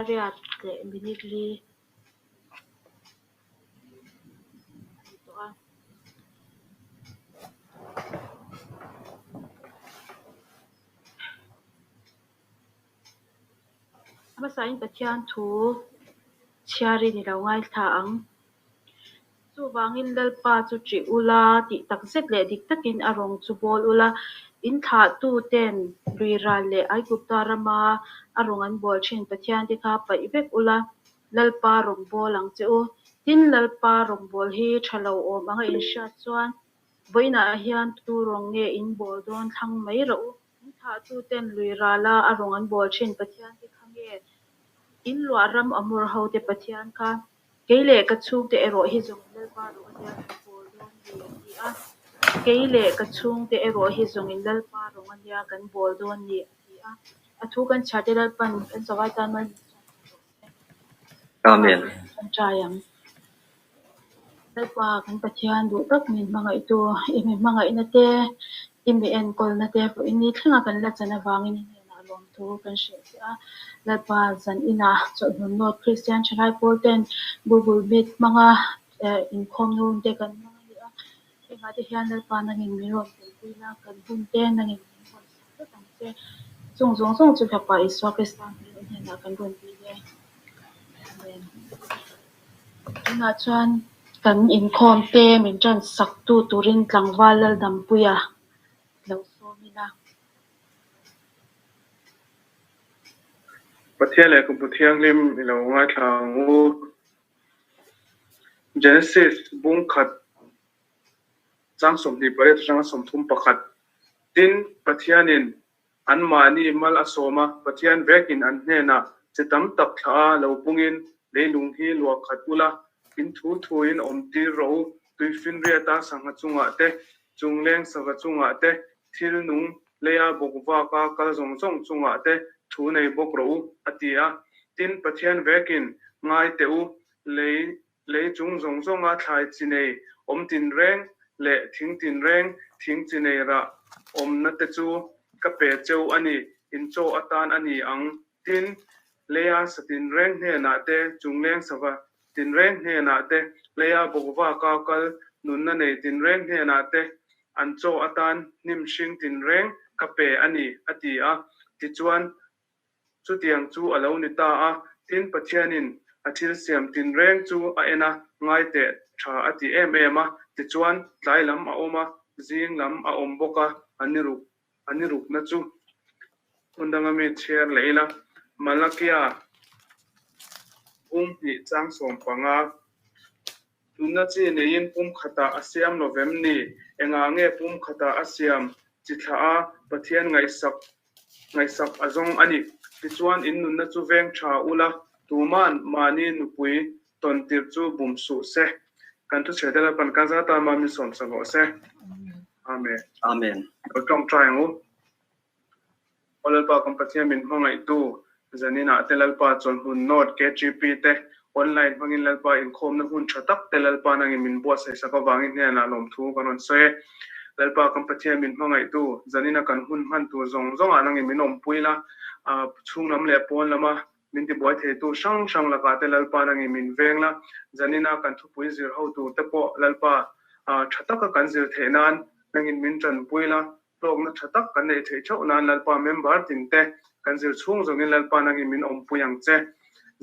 Riat le binigli ito masain pathian thu chiari ni lo ngai tha ang chu wangin lalpa chu tri ula ti tak zet le dik takin arong chu bol ula in tha tu ten luiral le ai gupta rama arong an bol thin pathian ti kha pai vek ula lalpa rong bolang chu tin lalpa rong bol hi thalo om anga in sha chuan boina hian tu rong nge in bol don thlang mai ro in tha tu ten luirala arong an bol thin pathian ti kha nge in lua ram amur ho te pathian kha keile ka chung te ero hi zong lalpa ro ania kan bol don ni a keile ka chung te ero hi zong in lalpa ro ania kan bol don ni a athu kan chate lalpan kan sawai tan man Amen. kan tayang lalpa kan pathian du tak min mangai tu imi mangai na te imi en kol na te po ini thlanga kan la chana wangin ni na lom thu kan she a lalpa zan ina cho not Christian chai polten Google Meet manga in khom nun te kan mangai a enga te hian lalpa na ngin mi ron te puina kan hun te na ngin kon sa ta che chung chu thapa iswa Christian ni na kan ron ti le na chuan kan in khom te min tran sak tu turin tlangwal lal dam puya lo somina Pathian le kum pathian lim ilo nga thangu Genesis bung khat chang som ni pare chang som thum pakhat tin pathianin an mani mal asoma pathian vekin an hena chitam tak tha lo pungin leilung hi lo khatula in thu in omti ro tuifin ria ta sanga chunga te chungleng sanga chunga te thil nung leya bokwa ka kal zong chunga te thu nei bok ro atia tin pathian vekin ngai teu le chung zong a thlai chinei om tin reng le thing tin reng thing chinei ra om na te chu ka pe cheu ani in cho atan ani ang tin leya satin reng he na te chungleng sawa tin reng he na te leya bokwa ka kal nun na nei tin reng he na te an cho atan nim shing tin reng ka pe ani atia ti chuan chu tiang chu alo ni ta a tin pathianin athil siam tin reng chu a ena ngai te tha ati em a ti chuan tlai lam a oma zing lam a om boka aniruk na chu undanga mi cher leila malakia hi chang som panga tunna chi nein pum khata asiam novem ni enga nge pum khata asiam chitha a pathian ngai sak azong ani ti chuan in nun na chu veng tha ula tuman mani nupui ton tir chu bum su se kan tu chedala pan ka za ta ma mi som sango se amen Amen. tong triangle olal pa kam pathian min hongai tu zanina telalpa chon hun not KGP te online hangin lalpa in khom na hun thatak telalpa nang min bo sai saka wangin ne na lom thu kanon se lalpa kam pathian min hongai tu zanina kan hun man tu zong anang min om puila chung nam le pon lama min ti boy the tu sang la ka telalpa nang min vengla zanina kan thu pui zir ho tu te po lalpa thataka kan zir the nan nangin min tran puila lok na thatak kan nei the chau nan lalpa member tin te kan zir chung zongin lalpa nang min om puyang che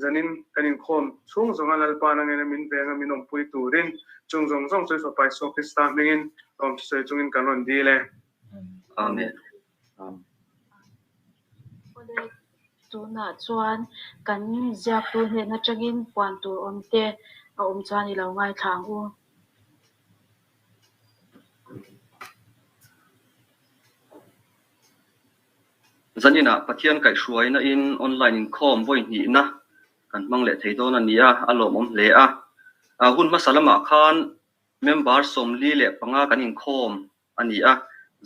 zanin kanin khom chung zonga lalpa nang min venga min om pui turin chung zong choi so pai so krista mengin om se chungin kanon dile Amen. ole tuna chuan kan ziak tu he na tangin puan tur om te a om chuan i lo ngai thang u Zanina pathian kai hruai na in online in khom voi ni na kan mang le thei don ania alom om le a hun masalama khan member somli le panga kan in khom ania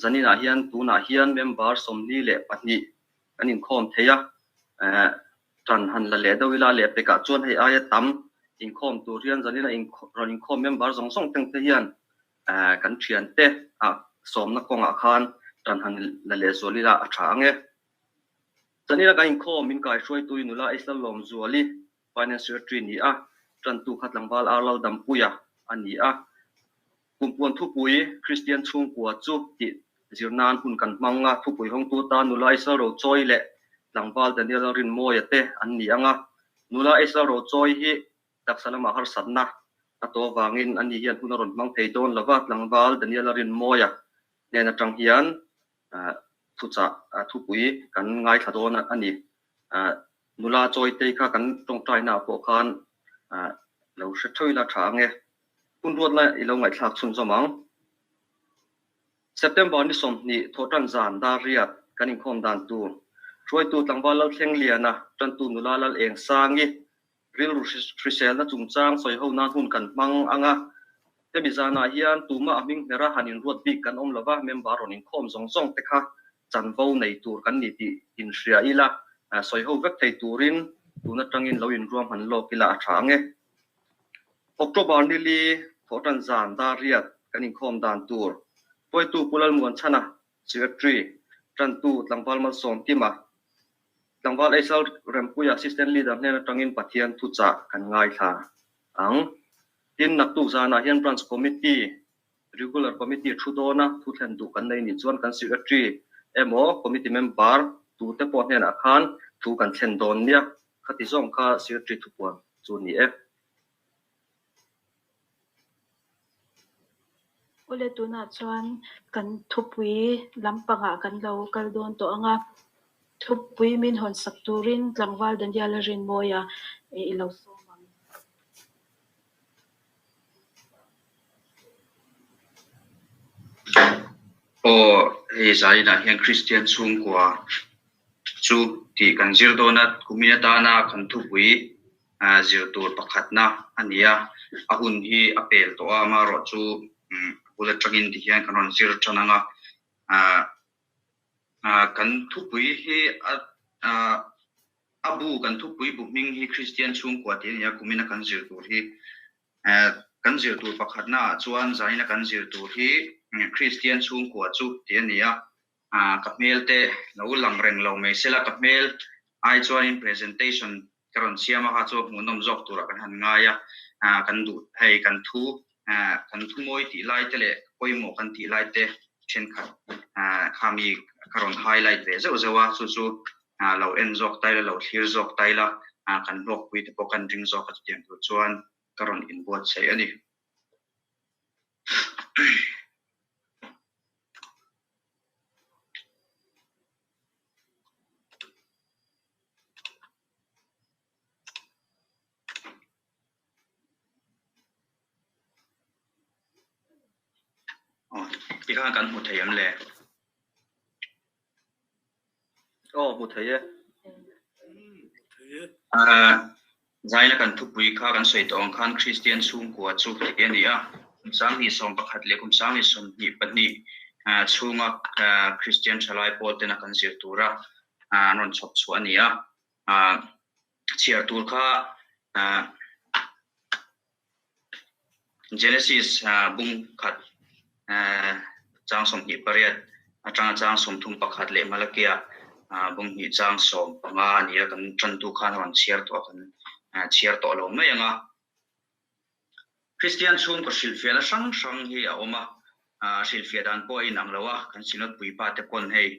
zanina hian tuna hian member somli le pani kan in khom theya tran han la le dawila le peka chon hei aya tam in khom tu rian zanina in khom member song teng te hian kan thian te som na konga khan tran han la le zolila a tha ange Sanira ka in kho min kai shoi tu nula isal lom zuali financial tree ni a tran tu khat langbal arlal dam puya ani a kumpuan thu pui Christian chung kwa chu ti zirnan hun kan manga thu pui hong tu ta nula isal ro choi le langbal daniel rin moya te an ni anga nula isal ro choi hi daksalama har satna ato wangin ani hian hunaron mang thei don lawa langbal daniel rin moya nena tang hian thu cha thu pui kan ngai thadon ani nula choi te kha kan tong trai na po khan lo hre thoi la thange kun ruat la ilo ngai thak chun zomang September ni som ni thotan zan da riat kanin khom dan tu troi tu tlangwal lal thleng liana tan tu nula lal eng sangi ril risel na chungchang soi ho na hun kan mang anga te bizana hian tuma aming mera hanin ruat bi kan om lawa member onin khom zong zong te kha chanvo nei tur kan ni ti in ria ila soi ho vek thei turin tuna tangin lo in ruam han lo kila athange October ni li thotan zan da riat kanin khom dan tur poi tu pulal muan chana secretary tran tu tlangwal mal som tima tlangwal aisal rempuya assistant leader ne tangin pathian thu cha kan ngai tha ang tin nak tu zana hian branch committee regular committee thudona thu thlen du kan nei ni chuan kan secretary emo committee member tu te po hnen a khan thu kan thlen don nia khati zong kha secretary thu puan chu ni e ole tuna chuan kan thupui lampanga kan lo kal don to anga thupui min hon sak turin tlangwal daniel rin moya e lo somang o he zaina hian Christian chung kwa chu ti kan zir donat kumina na kan thupui zir tur pakhatna ania ahun hi apel to ama ro chu ula tragin ti hian kanon zir chananga kan thupui hi abu kan thupui buming hi Christian chung kwa ti nia kumina kan zir tur hi kan zir tur pakhatna chuan zaina kan zir tur hi Christian chung kwa chu ti ania kapmel te lo lang reng lo me sela kapmel ai chuan in presentation karon siama ha chu munom jok tura kan han ngaya kan du hei kan thu moi ti lai te le poimo kan ti lai te chen khat khami karon highlight ve zo zowa chu chu lo en jok tai la lo thlir jok tai la kan lok pui te pokan ring jok at tiang tu chuan karon in bot sei ani Ika kan hmu thei am le hmu thei e zaina kan thupui kha kan soi tong khan Christian chung kwa chu te ania sang ni som pakhat le kum sang ni som ni pani chunga Christian chalai pol te na kan zir tura non chop chu ania chiar tur kha Genesis bung khat chang som hi pariat chang som thum pakhat le malakia bung hi chang som panga ania kan tran tu khan wan chiar to kan chiar to lo mai anga Christian chung ko silfia la sang hi a oma silfia dan po in ang lawa kan sinot pui pa te kon hei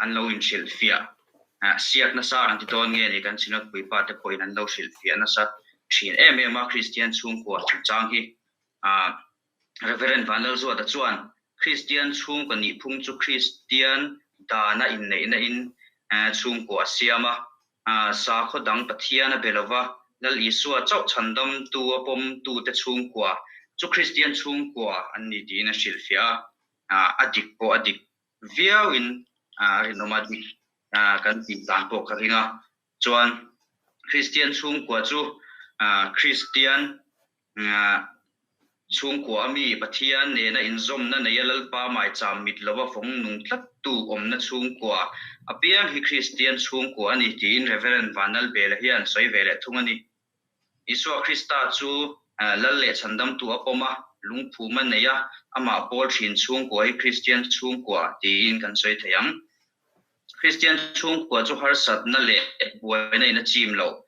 an lo in silfia siak na sa an ti ton nge ni kan sinot pui pa te po in an lo silfia na sa thin ma Christian chung ko chang hi Reverend Vanel zo da chuan Christian chung ko ni phung chu Christian da na in nei na in chung ko asiama sa kho dang pathiana belova lal isua chau chandam tu pom tu te chung ko chu Christian chung ko an ni di na silfia adik viawin rinomadi kan ti tan po karinga chuan Christian chung ko chu Christian chung ko ami pathian ne na inzom na nayalal pa mai cham mit lawa phong nung tlat tu om na chung ko apiang hi Christian chung ko ani tin Reverend Vanal bel hian soi vele thungani Isua Krista chu lalle chandam tu apoma lungphu man neya ama pol thin chung ko hi Christian chung ko tin kan soi thayang Christian chung kwa chu har sat na le buai na ina chim lo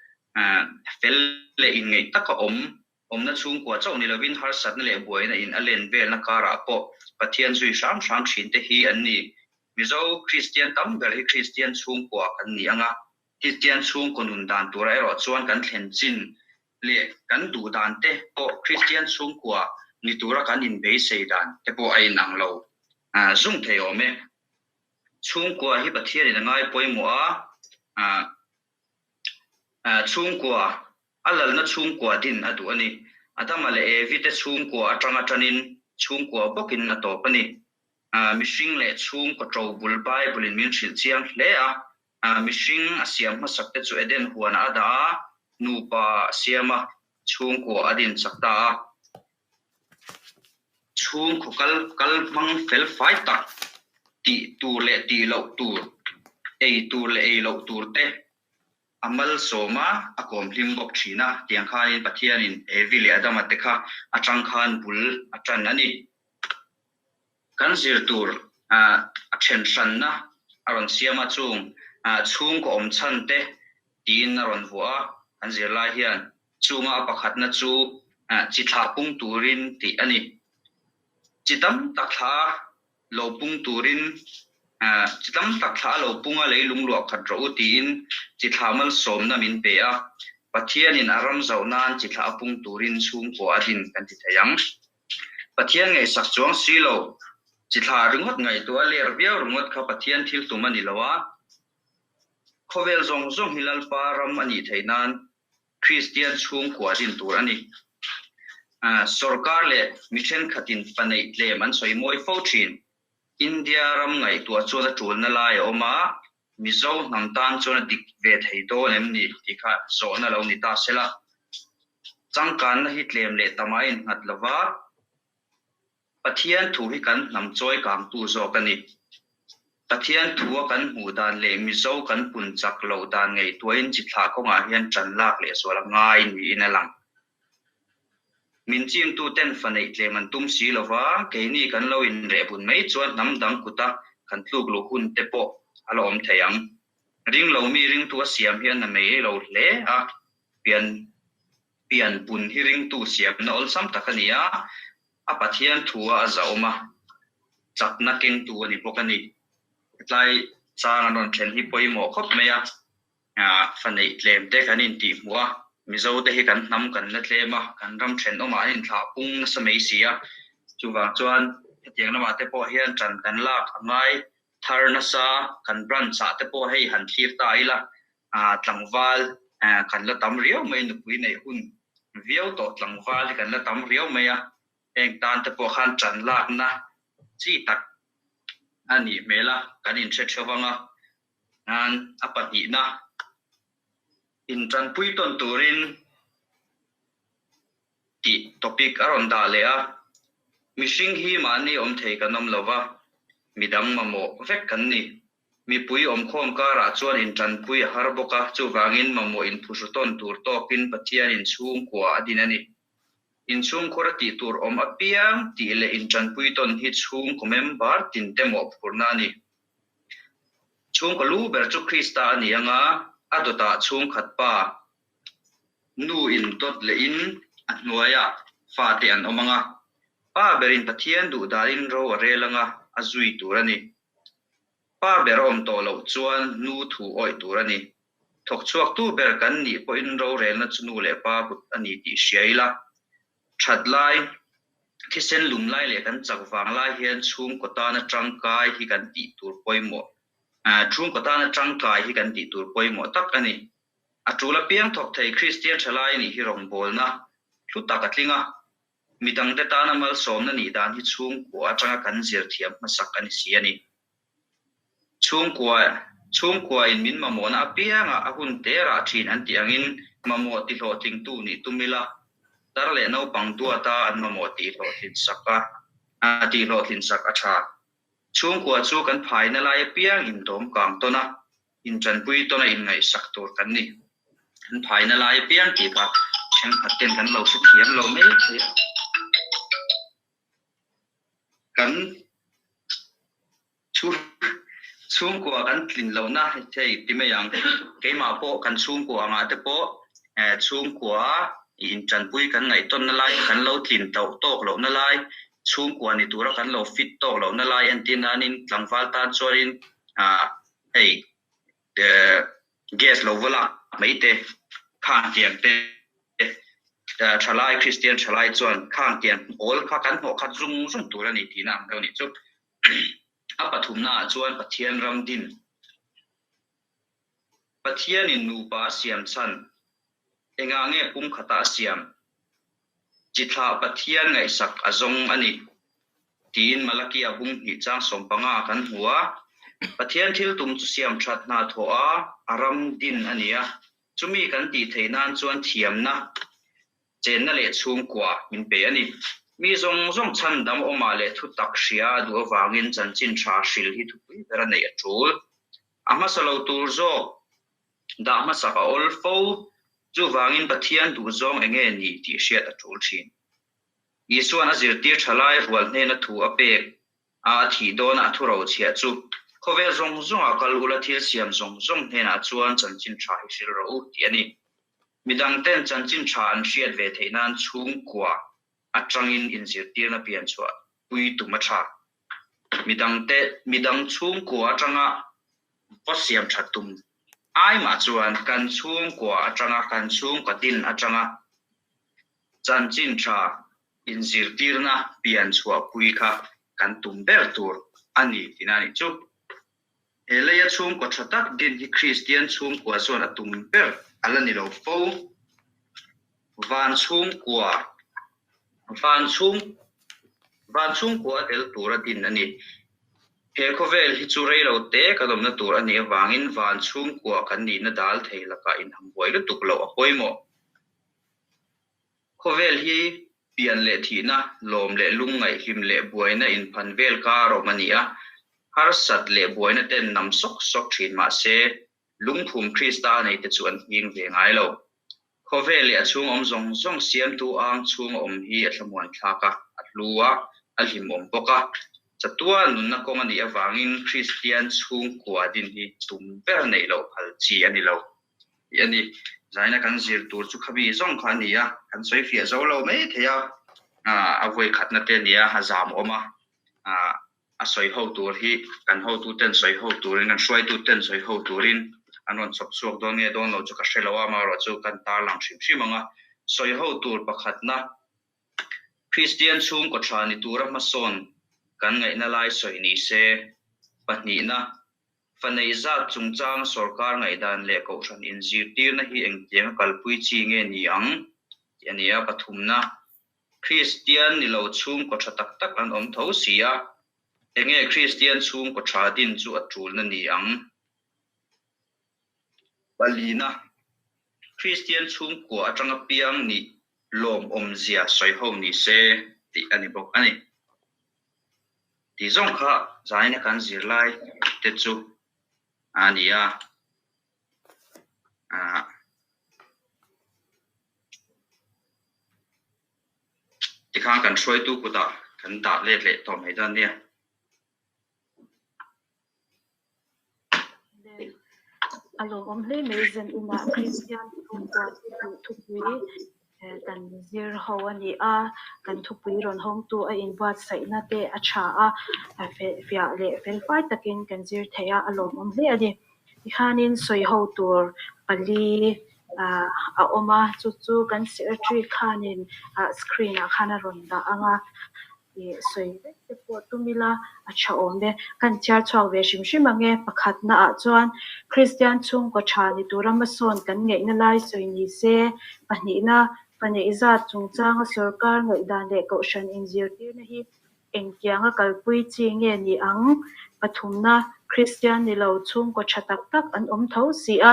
fel le in ngei taka om na chung kwa chaw ni lovin har sat na le buai na in alen vel na kara po pathian zui sam sam thin te hi an ni mizo Christian tam ber hi Christian chung kwa kan ni anga Christian chung konun dan turai ro chuan kan thlen chin le kan du dan te po Christian chung kwa ni tura kan in be sei dan te po ai nang lo zung theo me chung kwa hi pathian in ngai poimo chung kwa alal na chung kwa din adu ani adama le evite chung kwa atanga tanin chung kwa bokin na to pani mishing le chung ko tro bul bible in min thil chiang le mishing asiam ma sakte chu eden huana ada nupa siama chung kwa adin sakta chung ko kal mang fel fighter ti tu le ti lo tur ei tur le ei lo tur te amal soma akom limbok thina tiang khanin pathianin evili adama tekha atang khan bul atan ani kan zir tur achen sanna aron siama chung ko om chan te tin aron huwa kan zir lai hian chunga pakhat na chu chitha pung turin ti ani chitam takha lo pung turin chitam takha lo punga leilung lo khat ro tin chithamal somna min pe a pathian in aram zaunan chitha pung turin chung ko adin kan ti thayang pathian ngai sak chuang silo chitha ringot ngai to ler biao ringot kha pathian thil tumani lawa khovel zong zong hilal param ani thainan Christian chung ko adin tur ani sarkar le mission khatin panai le man soi moi fochin India ram ngai tua chona tul na lai oma mizo namtan chona dik ve thei to nemni tikha zona lo ni ta sela changkan na hitlem le tamain hatlawa pathian thu hi kan nam choi kam tu zo kani pathian thu kan hu dan le mizo kan pun chak lo dan ngai tuin chithla ko nga hian chan lak le so la ngai ni inalang min chim tu ten fanei tle man tum si lova ke ni kan lo in re bun mai chuan nam dang kuta kan tluk lu hun te po alom theyang ring lo mi ring tu siam hian na mai lo hle a pian bun hi ring tu siam na ol sam takania a pathian thua a zauma chakna keng tu ani pokani tlai chang anon thlen hi poimo khop meya fanei tlem te kanin ti hua mizo te hi kan nam kan la tlema kan ram thlen oma in thla pung sa mei sia chuwa chuan tiang lama te po hian tran kan lak angai tharna sa kan bran cha te po hei han thlir ta ila tlangwal kan la tam riau mai nu pui nei hun viau to tlangwal kan la tam riau mai a eng tan te po khan tran lak na chi tak ani mela kan in che chawanga an apati na in tran pui ton turin ti topic aron da le a mishing hi mani om thei kanom lova midang mamo vek kan ni mi pui om khom kara chuan in tran pui har boka chu wangin mamo in phusuton tur to pin pathian in chung kwa adinani in chung khorati tur om apiang ti le in tran pui ton hi chung komem bar tin temo phurna ni chung ko lu ber chu krista ni anga adota chung khatpa nu in tot le in anwaya fa te an omanga pa berin pathian du darin ro relanga azui turani pa berom to lo chuan nu thu oi turani thok chuak tu ber kan ni po in ro rel na chunu le pa but ani ti shiaila thatlai thisen lumlai le kan chawang lai hian chung kota na tangkai hi kan ti tur poimo chung kota na tangkai hi kan ti tur poimo tak ani atula piang thok thei Christian thalai ni hi rong bolna thuta katlinga midang te tana mal somna ni dan hi chung ko atanga kan zir thiam masak ani siani chung ko in min mamona apianga ahun te ra thin an ti angin mamo ti lo ting tu ni tumila tarle no pang tu ata an mamo ti lo thin saka ti lo thin sak acha chung ko chu kan phai na lai piang in dom kam to na in chan pui to na in ngai sak tur kan ni an phai na lai piang ti ka cheng khaten kan lo su thiam lo me kan chu chung kwa kan tlin lo na thei ti me yang ke ma po kan chung kwa nga te po chung kwa in chan pui kan ngai ton na lai kan lo tlin tau tok lo na lai chung kwa ni tura kan lo fit tok lo na lai an tin anin tlangwal tan chorin hey the gas lo wala mai te khang tiang te chalai Christian chalai chuan khang tiang all kha kan ho kha zung zung tura ni ti na ka ni chu a pathum na chuan pathian ram din pathian in nu pa siam chan enga nge pum khata siam chitha pathian ngai sak azong ani tin malaki abung hi chang sompanga kan huwa pathian thil tum chu siam that na thoa aram din ania chumi kan ti theinan chuan thiam na chen na le chung kwa min pe ani mi zong zong chan dam oma le thu tak hria du awangin chanchin tha hril hi thu pui bera nei atul ama salo tur zo da ma saka ol fo chu wangin pathian du zong enge ni ti hriat atul thin isuan azir tir thalai rual hne na thu apek a thi dona thu ro chhia chu khovel zong zong akal ula thil siam zong zong hne na chuan chanchin tha hi hril ro ti ani midang ten chanchin tha an hriat ve theinan chung kwa atangin inzir tir na pian chua pui tuma tha midang chung kwa atanga posiam thatum ai ma chuan kan chung kwa atanga kan chung katin atanga chanchin tha inzir tir na pian chua pui kha kan tum ber tur ani tinani chu eleya chung ko thatak din hi Christian chung kwa chuan atum ber alani lo fo van chung kwa tel tura din ani he khovel hi chu rei lo te kadom na tur ani awangin van chung kwa kan ni na dal theila ka in ham boi lu tuk lo a poimo khovel hi pian le thina lom le lungai him le buaina in phanvel ka ro mania har sat le buaina ten nam sok sok thin ma se lungphum Krista nei te chuan hing ve ngai lo khovel le chung om zong zong siam tu ang chung om hi athlamuan thlaka atlua alhim om boka chatua nun na kong ani awangin Christian chung kwa din hi tum ber nei lo phal chi ani lo yani zaina kan zir tur chu khabi zong kha nia kan soi fia zo lo mai theya avoi khatna te nia hazam oma a soi ho tur hi kan ho tu ten soi ho turin kan swai tu ten soi ho turin anon chop suak don nge don lo chu ka hrelawa ma ro chu kan tar lang shim shimanga soi ho tur pakhatna Christian chung ko thani tura ma son kan ngai na lai soi ni se pahni na fanei za chungchang sarkar ngai dan le ko than in zir tir na hi engtiang kalpui chi nge ni ang ania pathumna Christian ni lo chung ko thatak tak an om tho sia enge Christian chung ko tha din chu atul na ni ang balina Christian chung ko atanga piang ni lom om zia soi ho ni se ti ani bok ani ti zong kha zaina kan zir lai te chu ania ti khang kan throi tu ku da kan da le to mai dan ne alom om hle mezen ina Christian chung kwa thupui kan zir ho ani a kan thupui ron hong tu a invite sai na te a tha a fia le fel fai takin kan zir theya alom om hle ani ikhanin soi ho tur pali a oma chu kan secretary khanin screen a khana ron da anga soi te po tumila a tha om de kan char chawk ve shim shim ange pakhat na a chuan Christian chung ko tha ni turama son kan ngei na lai soi ni se pahni na pane iza chungchang a sarkar ngai dan le ko shan injir tir na hi engkyanga kalpui chi nge ni ang pathumna Christian ni lo chung ko thatak tak an om tho si a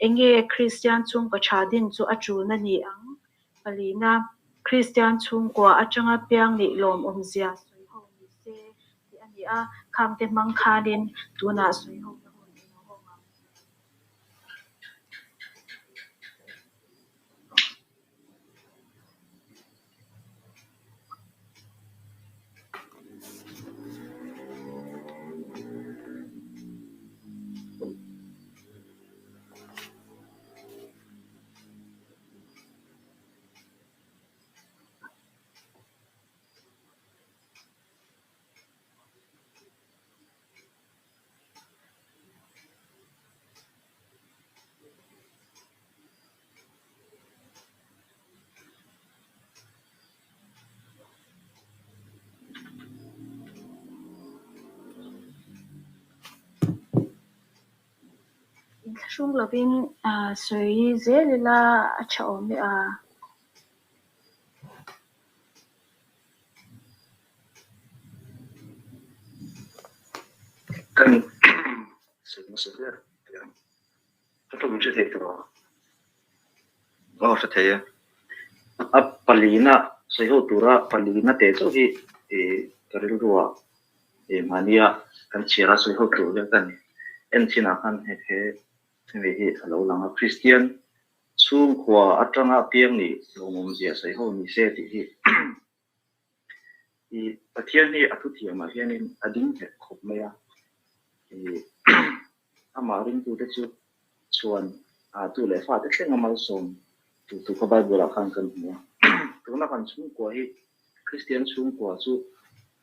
enge Christian chung ko tha din chu a chu na ni ang palina Christian chung ko atanga piang ni lom om zia soi ho ni se ti ani a khamte mang khanin tuna soi ho na hon no honga Shung loving sui zelila chao me kan sự cái trong sự thế đó sẽ thấy palina sai ho tura palina te so hi karil ruwa mania kan chira sai ho tu le kan en china kan he hi alo langa Christian chung kwa atanga piang ni lomom zia sai ho ni se ti hi pathian ni atu thi ma hianin ading he khop maya amarin tu te chu chuan tu le fa te tlenga mal som tu ko ba bula kan kan ni tu na kan chung kwa hi Christian chung kwa chu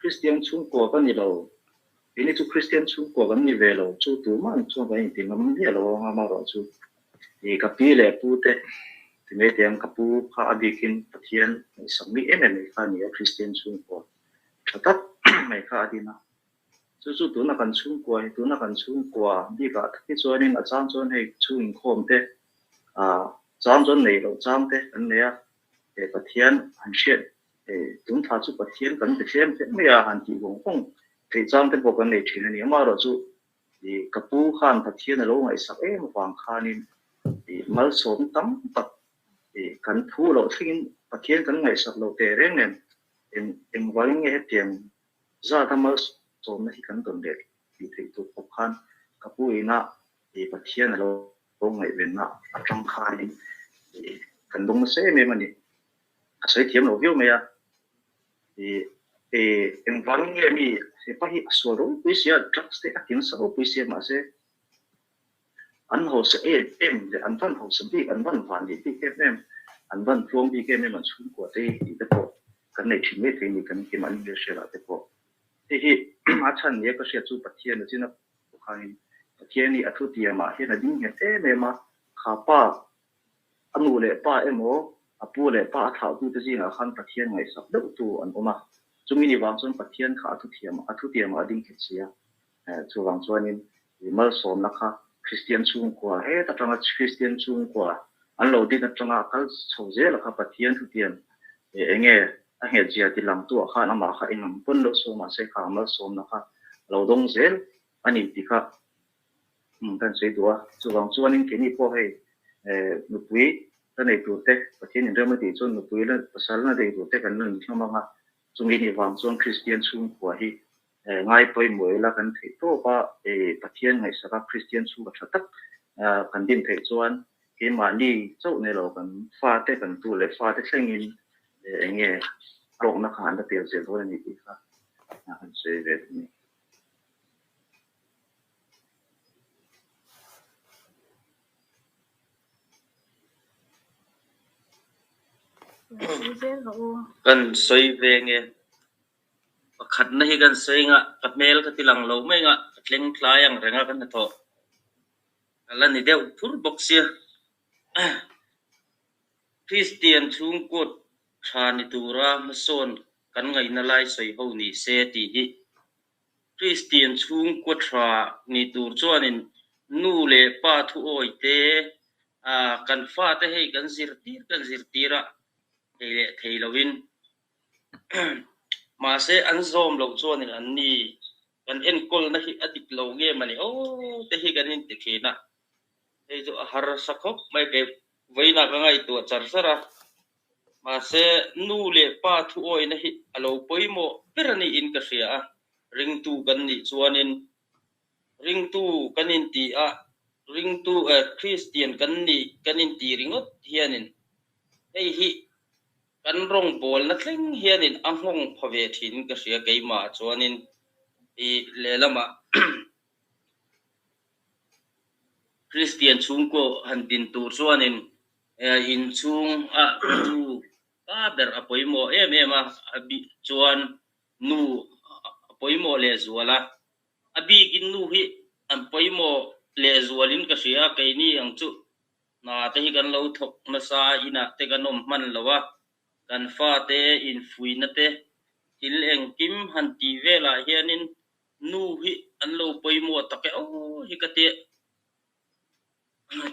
Christian chung kwa kan ni lo ini chu Christian chung kwa kan ni ve lo chu tu man chu ba in ngam ni lo nga ma ro chu ka pi le pu te ti me tiang ka pu kha adikin pathian sami em ka ni Christian chung kwa that mai kha adina chu tu na kan chung kwa di ka ki chuanin a chang chuan hei chung khom te chang chuan nei lo chang te an ne pathian an shet tum tha chu pathian kan te sem te me han ti gong khong te chang te bokan nei thin ani ma ro chu ka pu khan pathian lo ngai sak em wang khanin mal som tam tak kan thu lo thin pathian kan ngai sak lo te reng nen em waling nge tiang za tamal som na hi kan don de ti thei tu pop khan kapuina pathian lo ngai ven na atang khan kan dong se me mani asai thiam lo view me ya em waling nge mi se pa hi asoro puisia drugs te akin sa puisia ma se an ho se em de an van ho se bi an van van di ti em an van flong bi ke me man chung ko te ti te kan nei thime te ni kan ki man le shela te ko te hi a chan ye ko se chu pathian ni china khain pathian ni athu ti ma he na ding he te me ma kha pa anu le pa emo apu le pa thau tu te jina khan pathian ngai sak do tu an oma chumi ni wang chon pathian kha athu ti ma ding ke chia chu wang chuanin mal som na kha Christian chung kwa he ta tanga Christian chung kwa an lo di na tanga kal choje la kha pathian thu tian enge a he jia ti lam tu kha na ma kha ingam pon lo so ma se kha mal som na kha lo dong zel ani ti kha kan sei tua chu wang chuanin ke ni po he nu pui ta nei tu te pathian in rema ti chon nu pui la pasal na dei tu te kan nun thama nga chungi ni wang chon Christian chung kwa hi ngai poi moi la kan thei to pa pathian ngai saka Christian chung tha tak kan din thei chuan ke ma ni chau ne lo kan fa te kan tu le fa te thlengin enge rong na khan da tel zel ho ni ti kha kan se ve ni kan soi ve nge pakhat na hi kan soi nga kapmel ka tilang lo mai nga tleng tlayang renga kan tho ala ni deu thur boxia Christian chung kot thani tura mason kan ngai na lai soi ho ni se ti hi Christian chung kot tha ni tur chuanin nu le pa thu oi te kan fa te hei kan zirtira hele theilowin ma se an zom lo chuanin an ni kan en kol na hi adik lo nge mani o te hi kan in te khina ei jo har sakhop mai ke veina ka ngai tu charsara ma se nu le pa thu oi na hi alo poimo perani in ka sia ring tu kan ni chuanin ring tu kanin ti ring tu Christian kan ni kanin ti ringot hianin ei hi kan rong bol na thleng hianin ahong phave thin ka sia keima chuanin lelama Christian chung ko hantin tur chuanin in chung chu ber apoimo ema abi chuan nu apoimo le zuala abi kin nu hi apoimo le zualin ka sia keini ang chu na te hi kan lo thok na sa ina te kanom man lawa kan fa te in fuina te til eng kim han ti vela hianin nu hi an lo poimo take o hi ka te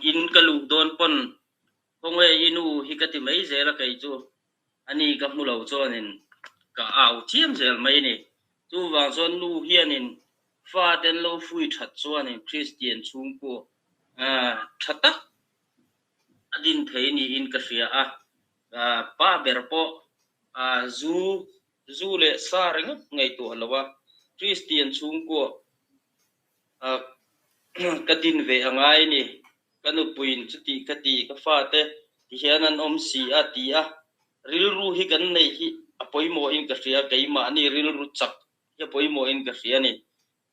in kalu don pon hongwe inu hikati mai zela kai chu ani ka mulo chonin ka au chiam zel mai ni chu wang zon nu hianin fa den lo fui that chuanin Christian chungpo thata adin thei ni in ka ria pa berpo zu le sareng ngai to lawa Christian chungpo kadin ve angai ni kanu puin chuti kati ka fa te ti hianan om si a ti a ril ru hi kan nei hi apoimo in ka ria keima ani ril ru chak ya poimo in ka ria ni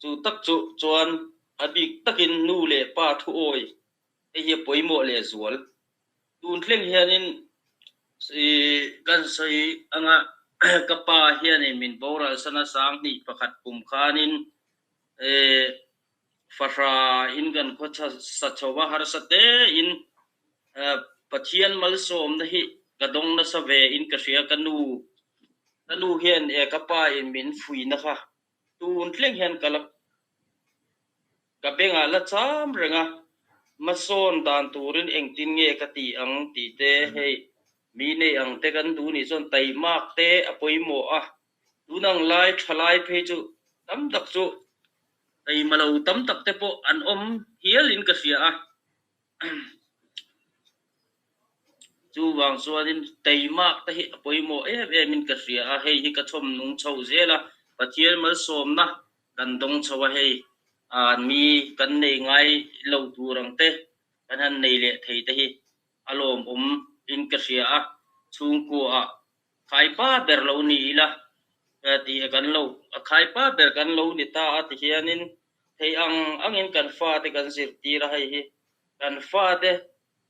chu tak chu chuan abik takin nu le pa thu oi e hi poimo le zual tun thleng hianin si kan sai anga kapa hianin min boral sana sang ni pakhat kum khanin fara in gan ko sa chowa har sate in pathian mal som na hi kadong na sa ve in ka ria kanu hian kapa in min fui na kha tun thleng hian kalak ka benga la cham renga mason dan turin engtin nge kati ang ti te hei mi nei ang te kan du ni zon tai mak te apoimo tunang lai thalai phe chu tam tak chu ai malo tam tak te po an om hial in ka sia chu wang suadin tai mak te hi apoimo min ka sia hei hi ka thom nung chho zela pathian mal som na kan dong chawa hei mi kan nei ngai lo turang te kan han nei le thei te hi alom in ka sia chung ko khai pa ber lo ni la ti kan lo khai pa ber kan lo ni ta ti hianin thei angin kan fa te kan sir ti ra hei hi kan fa te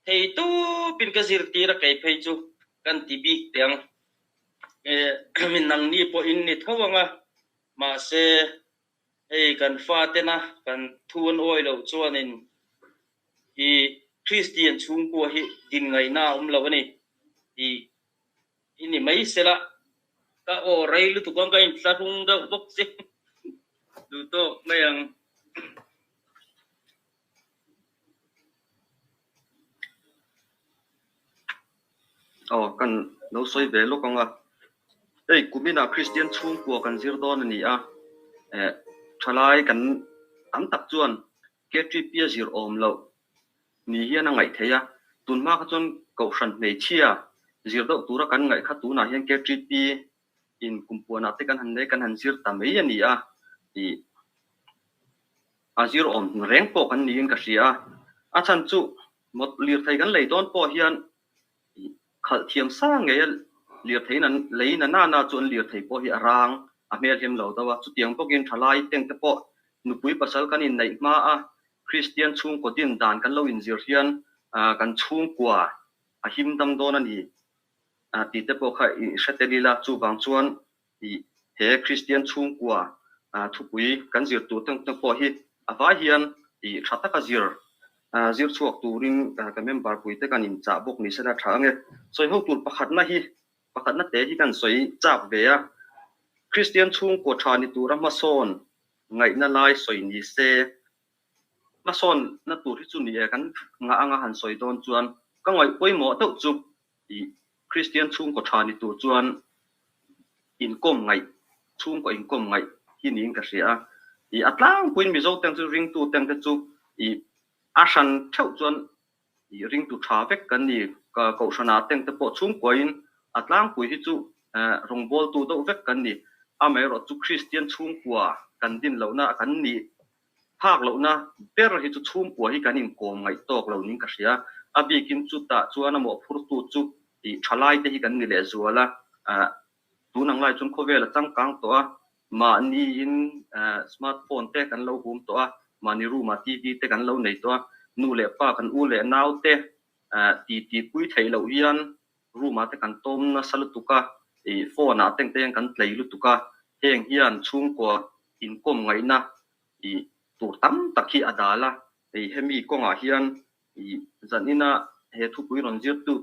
thei tu pin ka sir ti ra kai phei chu kan ti bi teng min nang ni po in ni thawanga ma se kan fa te na kan thuan oi lo chuanin hi Christian chung ko hi din ngai na lo ni hi ini mai sela ka o rai lu tu kong kai sa thung da bok se du to mai ang kan no soi ve lo konga ei kumina Christian chung ko kan zir don ni thalai kan am tak chuan ke tri pia zir om lo ni hian ngai theya tun ma ka chon ko san nei chia zir do tura kan ngai kha tu na hian ke tri pi in kumpuana te kan han nei kan han zir ta mei ani ti azir om reng po kan ni in ka ria chan chu mot lir thai kan lei don po hian khal thiam sa nge lir thei nan lei na na chon lir thei po hi arang mel hem lo dawa chu tiang pokin thalai teng te po nupui pasal kan in nei ma Christian chung ko din dan kan lo in zir hian kan chung kwa him dam don ani ti te po kha shetelila chu wang chuan he Christian chung kwa thupui kan zir tu teng po hi awa hian ti thata ka zir chuak turin ka member pui te kan in cha bok ni sena thange soi ho tur pakhat na te hi kan soi chak ve Christian chung ko thani tura ma son ngai na lai soi ni se ma son na tur hi chu ni kan nga anga han soi don chuan ka ngoi poimo to chu Christian chung ko thani tu chuan in kom ngai chung ko in kom ngai hi ning ka ria atlang puin mi zo teng chu ring tu teng te chu asan thau chuan ring tu tha vek kan ni ka ko sana teng te po chung ko in atlang pui hi chu rong bol tu do vek kan ni mai ro chu Christian chung kwa kan din lo na kan ni phak lo na ber hi chu chung kwa hi kan in kom ngai tok lo ning ka ria abi kim chu ta chuan mo phur tu chu thalai te hi kan ni le zuala tu nang lai chun khovel chang kang to ma ni in smartphone te kan lo hum to ma ni ru ma TV te kan lo nei to nu le pa kan u le nau te ti pui thei lo hian ru ma te kan tom na sal tuka phone a teng teng kan tlei lu tuka heng hian chung ko in kom ngai na tur tam takhi adala hemi konga hian zanina he thu pui ron zir tu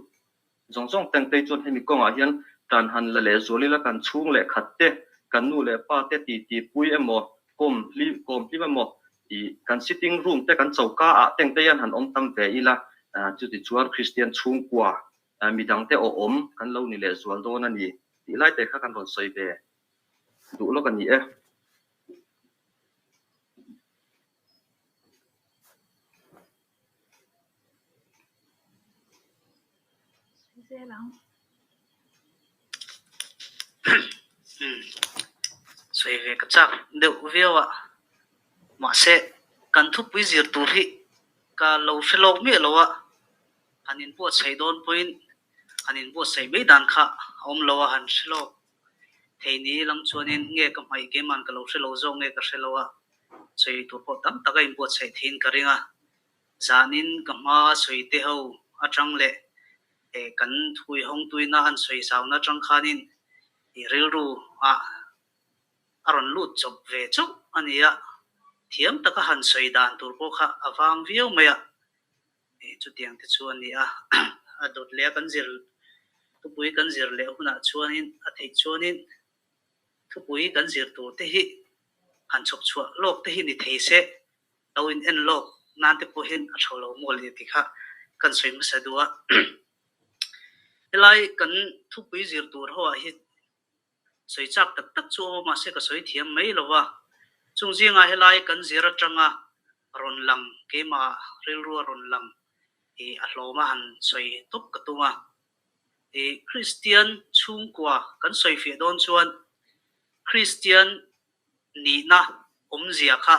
zong teng te chon hemi konga hian tan han la le zoli la kan chung le khat te kan nu le pa te ti pui emo kom li emo i kan sitting room te kan chauka a teng te yan han om tam ve ila chu ti chuan Christian chung kwa midang te o om kan lo ni le zual don ani ti lai te kha kan ron soi ve du lo kan ni e Dễ lắm. Soi về cái chắc đều view ạ mà sẽ cần thúc bây giờ tụi hi cả lâu sẽ lâu miệng lâu ạ anh in bộ xây đồn point anh in bộ xây mấy đàn khá ông lâu hắn sẽ lâu thế này làm cho nên nghe cái mấy cái man cái lâu sẽ lâu rồi nghe cái sẽ lâu ạ xây tụi bộ tắm tất cả in bộ xây thiên cái riêng à gia nên cái mà xây thế hậu ở trong lệ để cần thui hông thui na anh xây sao na trong khá nên thì real ru aron lut chop ve chuk ania thiam taka han soi dan tur po kha awang viau maya e chu tiang te chu ania adot le kan zir tu pui kan zir le huna chuanin a thei chuanin tu pui kan zir tu te hi han chok chua lok te hi ni thei se lawin en lok nan te po hin a tholo mol ni ti kha kan soi ma sa duwa elai kan tu pui zir tur ho hi soi chak tak tak chu ma se ka soi thiam mai lowa chung jinga helai kan zira tanga ron lang ke ma ril ru ron lang e a hloma han soi top ka tunga e Christian chung kwa kan soi fi don chuan Christian ni na zia kha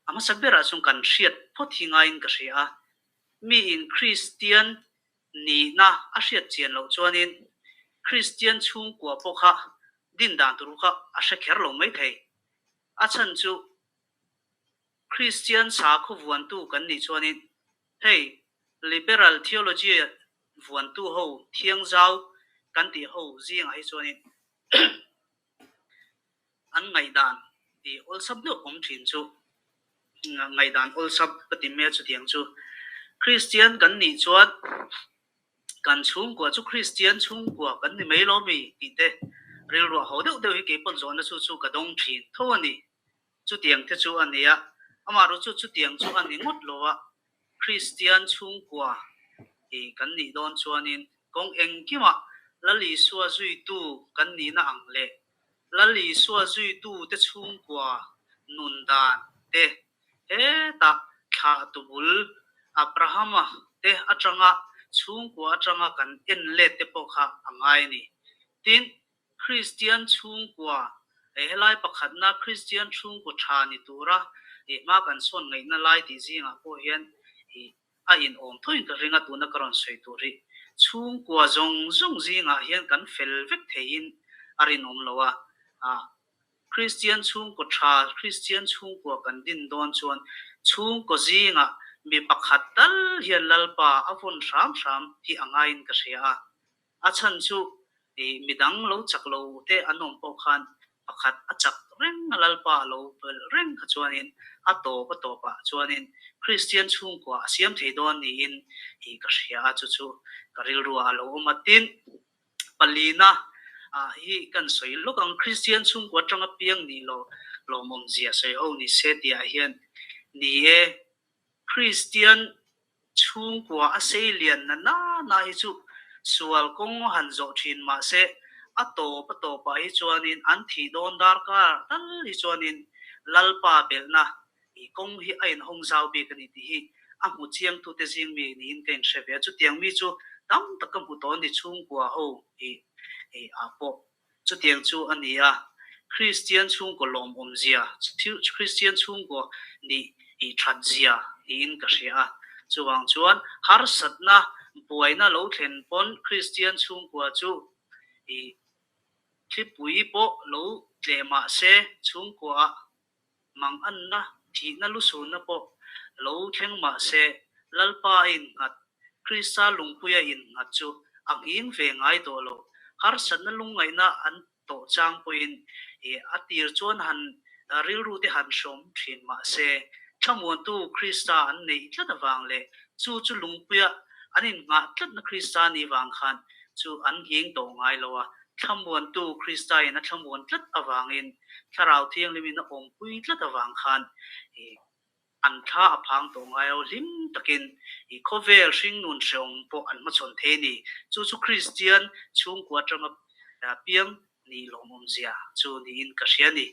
ama sakbera chung kan hriat phothi nga in ka hria mi in Christian ni na a hriat chian lo chuanin Christian chung kwa po kha din dan tu kha a sha kher lo mai thei a chan chu Christian sa khu vuan tu kan ni chuanin hey liberal theology vuan tu ho thiang zau kan ti ho jing ai chuanin an ngai dan ti ol sab no om thin chu ngai dan ol sab pati me chu tiang chu Christian kan ni chuan kan chung kwa chu Christian chung kwa kan ni mai lo mi ti te ril ro ho deuh deuh hi ke pon zon na chu ka dong thin tho ani chu tiang te chu ania ama ro chu tiang chu ani ngot lowa Christian chung kwa e kan ni don chuanin kong eng kima lali suwa zui tu kan ni na ang le lali suwa zui tu te chung kwa nun dan te e ta kha tu bul Abrahama te atanga chung kwa atanga kan en le te po kha angai ni tin Christian chung kwa e helai pakhat na Christian chung ko tha ni tura e ma kan son ngai na lai ti zinga po hian e a in om thoin ka ringa tu na karon soi turi chung kwa zong zinga hian kan fel vek thein arin om lowa a Christian chung ko tha Christian chung ko kan din don chuan chung ko zinga mi pakhat dal hian lalpa avon ram hi angain ka ria a chan chu e midang lo chak lo te anom po khan pakhat achak reng lalpa lo bel reng kha chuanin a to pa chuanin Christian chung ko asiam thei don ni in hi ka ria chu chu karil ruwa lo matin palina hi kan soi lokang Christian chung ko tanga piang ni lo mom zia sei ho ni se tia hian ni e Christian chung ko aselian na hi chu sual kong han zo thin ma se a to pa hi chuanin an thi don dar ka tal hi chuanin lalpa belna i kong hi ain hong zau bi kan ti hi a mu chiang tu te jing mi ni in ken sheve chu tiang mi chu tam takam pu ton ni chung ko ho e a po chu tiang chu ania Christian chung ko lom zia Christian chung ko ni i transia in ka ria chuwang chuan har satna buaina lo thlen pon Christian chung ko chu i thipui po lo tlema se chung ko mang an na thi na lu su na po lo theng ma se lalpa in ngat Krista lungpuya in ngat chu ang ing ve ngai to lo har satna lungai na an to chang po in e atir chuan han ril ru te han som thin ma se thamon tu Krista an nei tlat awang le chu lungpuya anin nga tlat na Krista ni wang khan chu an hing to ngai lowa thlamwan tu Kristai na thlamwan tlat awangin tharau thiang limin na ongpui tlat awang khan an tha aphang to ngai lim takin khovel hring nun seong po an ma chon the ni chu Christian chung kwa tanga piang ni lomom zia chu ni in kashiani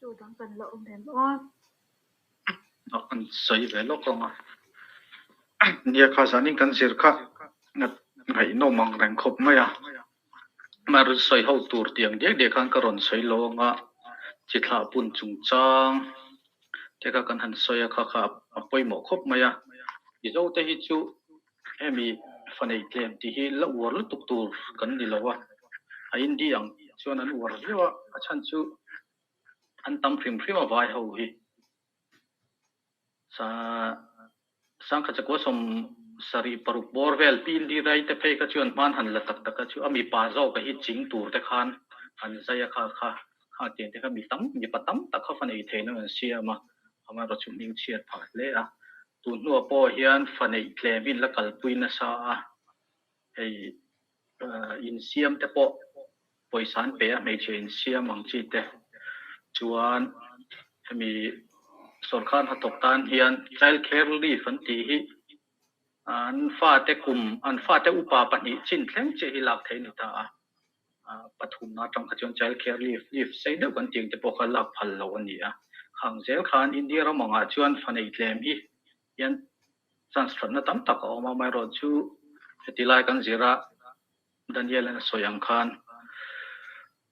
chủ đang cần lộ đến oi nó cần xây về lúc không à nia khá sáng nên cần sửa khá ngày nó mang rèn khop mày à mà rồi xây hậu tour tiếng điếc điếc khang karon xây lo nga chỉ thà bún chung trang thế các cần hành xây khá khá bơi mỏ khop mày à ví dụ thế hi chú em bị phần này tiền thì hi lỡ uổng lúc tục tour cần đi lâu à anh đi ăn cho nên uổng rồi à chân chú anh tâm phim phim mà vài hậu hi sang khát chắc som sari paruk borvel pin di rai te phei ka chuan man han la tak tak chu ami pa zo ka hi ching tur te khan han zaya kha tiền te ka mi patam tak kha fan ei the na sia ma ama ro chum ning chiat pha le a tu nu po hian fan ei tlemin la kal puina sa ei in siam te po poisan pe a mei che in siam ang chi te chuan mi sorkhan hatok tan hian child care leave an ti hi an fa te upa pani chin thleng che hi lak thein ta pathum na tang khachon child care leave sei do kan ting te pokal lak phal lo ani a khang zel khan india ramanga chuan fanei tlem hi hian sanskrit na tam tak oma mai ro chu hetilai kan zira daniel an soyang khan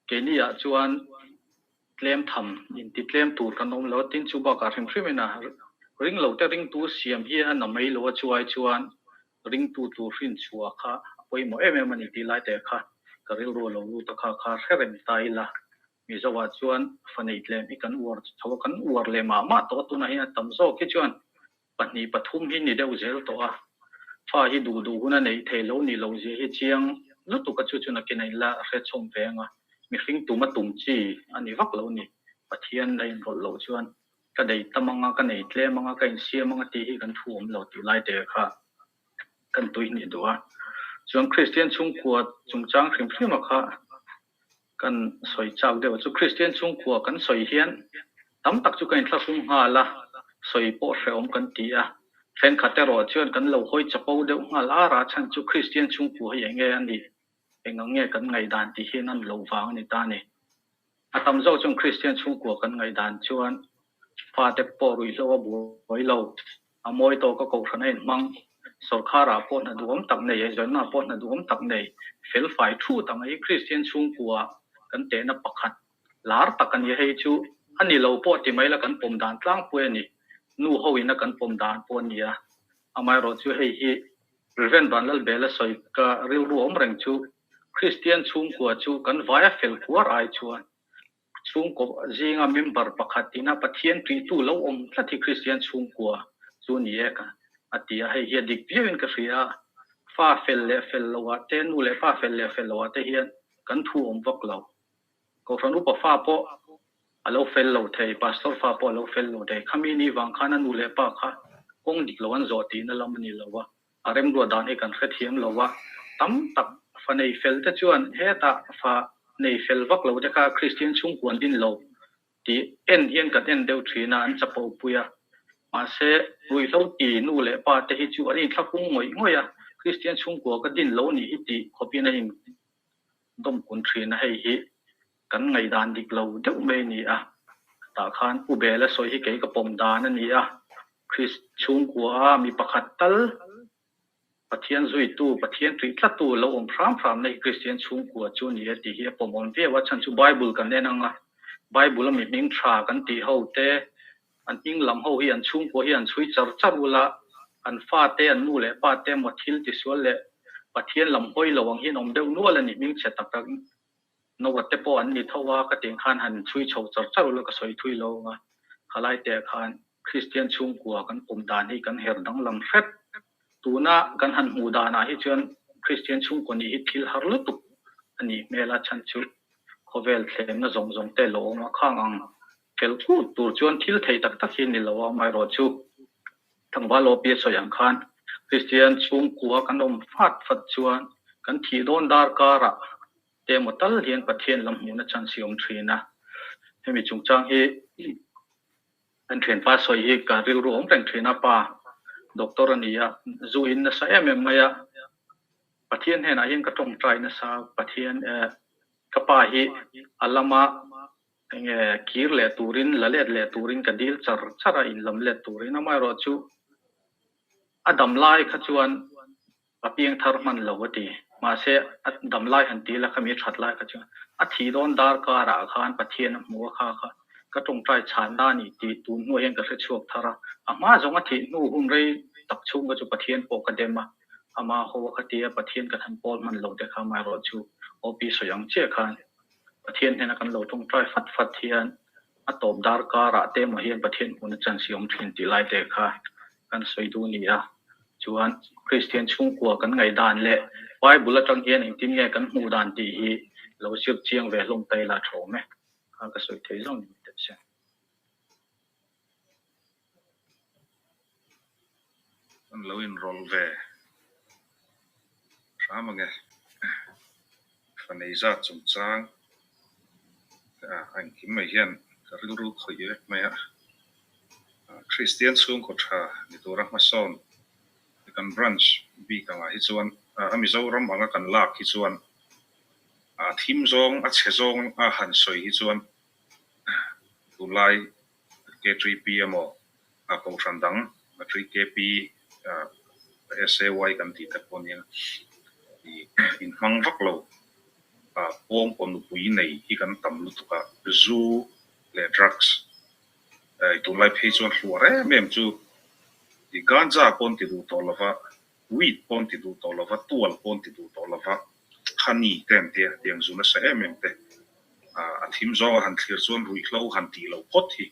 kenia chuan tlem tham in ti tlem tur kanom lo tin chu ba ka hrim hrimena ring lo te ring tu siam hi an mai lo chuan ring tu hrin chua kha poi mo em ani ti lai te kha karil ro lo lu ta kha herem tai la mi zawa chuan fanei tlem i kan uar le ma to tu na hi tam zo ki chuan pani pathum hi ni deu zel to a fa hi du huna nei thelo ni lo je hi chiang lu tu ka chu na ke nei la re chom venga mi hring tu ma tum chi ani vak lo ni pathian nei rol lo chuan ka dei tamanga ka nei tle manga ka in sia manga ti hi kan thuam lo ti lai te kha kan tui ni doa chuan Christian chung kwa chung chang hrim hrim kha kan soi chak de chu Christian chung kwa kan soi hian tam tak chu kan thla sung ha la soi po hreom kan ti a fen khatero chuan kan lo hoi chapo de nga la ra chan chu Christian chung kwa hi nge ani engange kan ngai dan ti hin an lo wang ni ta ni atam zo chung Christian chung kwa kan ngai dan chuan fa te po rui lo bu hoi lo amoi to ka ko thane mang sorkhara po na duom tak nei jonna po na duom tak nei fel fai thu tang ai Christian chung kwa kan te na pakhat lar takan ye hei chu ani lo po ti mai la kan pom dan tlang pu ani nu ho ina kan pom dan po ni a amai ro chu hei hi reven ban lal bela soi ka ril ruom reng chu Christian chung kwa chu kan vaya fel kuar ai chuan chung ko zinga member pakhatina pathian tri tu lo om thati Christian chung kwa chu ni eka atia hei hi dik pian ka ria fa fel lo wa te nu le fa fel lo wa te hian kan thu om vak lo ko ranu pa fa po alo fel lo thei pastor fa po alo fel lo thei khami ni wang khana nu le pa kha kong dik lo an zo ti na lam ni lo wa arem ro dan he kan khet hiam lo wa tam tak fa nei fel te chuan he ta fa nei fel vak lo te kha Christian chung kwan din lo ti en hian ka den deu thina an chapo puya ma se rui lo ti nu le pa te hi chu ani thakung ngoi a Christian chung ko ka din lo ni hi ti khopina hin dom kun thina hei hi kan ngai dan dik lo deuh me ni a ta khan u bela soi hi ke ka pom dan ani a Chris chung ko a mi pakhat tal pathian zui tu pathian tri tla tu lo om phram nei Christian chung ko chu ni ti hi pomon ve wa chan chu Bible kan nen anga Bible mi ming tha kan ti ho te an ing lam ho hi an chung ko hi an chui char ula an fa te an nu le pa te mo thil ti sual le pathian lam hoi lo wang hi nom deuh nu ala ni ming che tak tak no wa te po an ni thowa ka ting khan han chui chho char ula ka soi thui lo nga khalai te khan Christian chung ko kan pom dan hi kan her dang lam hret tuna kan han hu da na hi chuan Christian chung ko ni hi thil har lu tu ani mela chan chu khovel thlem na zong te lo ma khang ang kel ku tur chuan thil thei tak tak hi ni lo mai ro chu thang ba lo pi so yang khan Christian chung kuwa kan om fat chuan kan thi don dar kara te motal hian pathian lam hu na chan siom thina hemi chung chang hi an thlen pa soi hi ka ril ru om teng thina pa doctor ania zu in na sa em maya pathian hena hin ka tong trai na sa pathian ka pa hi alama nge kir le turin lalet le turin ka dil chara in lam le turin amai ro chu adam lai kha chuan apiang thar man lawati ma se adam lai han ti la khami that lai kha chuan a thi don dar ka ra khan pathian mu kha ka tong trai chan da ni ti tu nu hen ka se chuak thara ama zonga thi nu hum rei tak chung ga chu pathian po ka dema ama ho kha ti pathian ka than pol man lo de kha mai ro chu opi so yang che khan pathian hena kan lo tong trai fat hian a top dar ka ra te ma hian pathian hun chan siom thin ti lai te kha kan soi du ni a chuan Christian chung kwa kan ngai dan le Bible atang hian in tin nge kan mu dan ti hi lo siap chiang ve lom tai la tho me ka soi thei zong ni te se an lo in rol ve ramage fanei za chung chang anh kim mai hian ka ru ru khoi ye mai Christian chung ko tha ni to ra ma son kan branch bi ka hi chuan ami zo ram anga kan lak hi chuan thim zong a che zong a han soi hi chuan tu lai K3P amo a ko thandang a 3KP SAY kan ti ta ponia in mang vak lo pom pon pui nei hi kan tam lu tuka zu le drugs tu lai phe chuan hluare mem chu i ganja pon ti du tolova weed pon ti du tolova tual pon ti du tolova khani tem te tiang zuna sa em te a thim zo han thlir chuan rui hlo han ti lo pot hi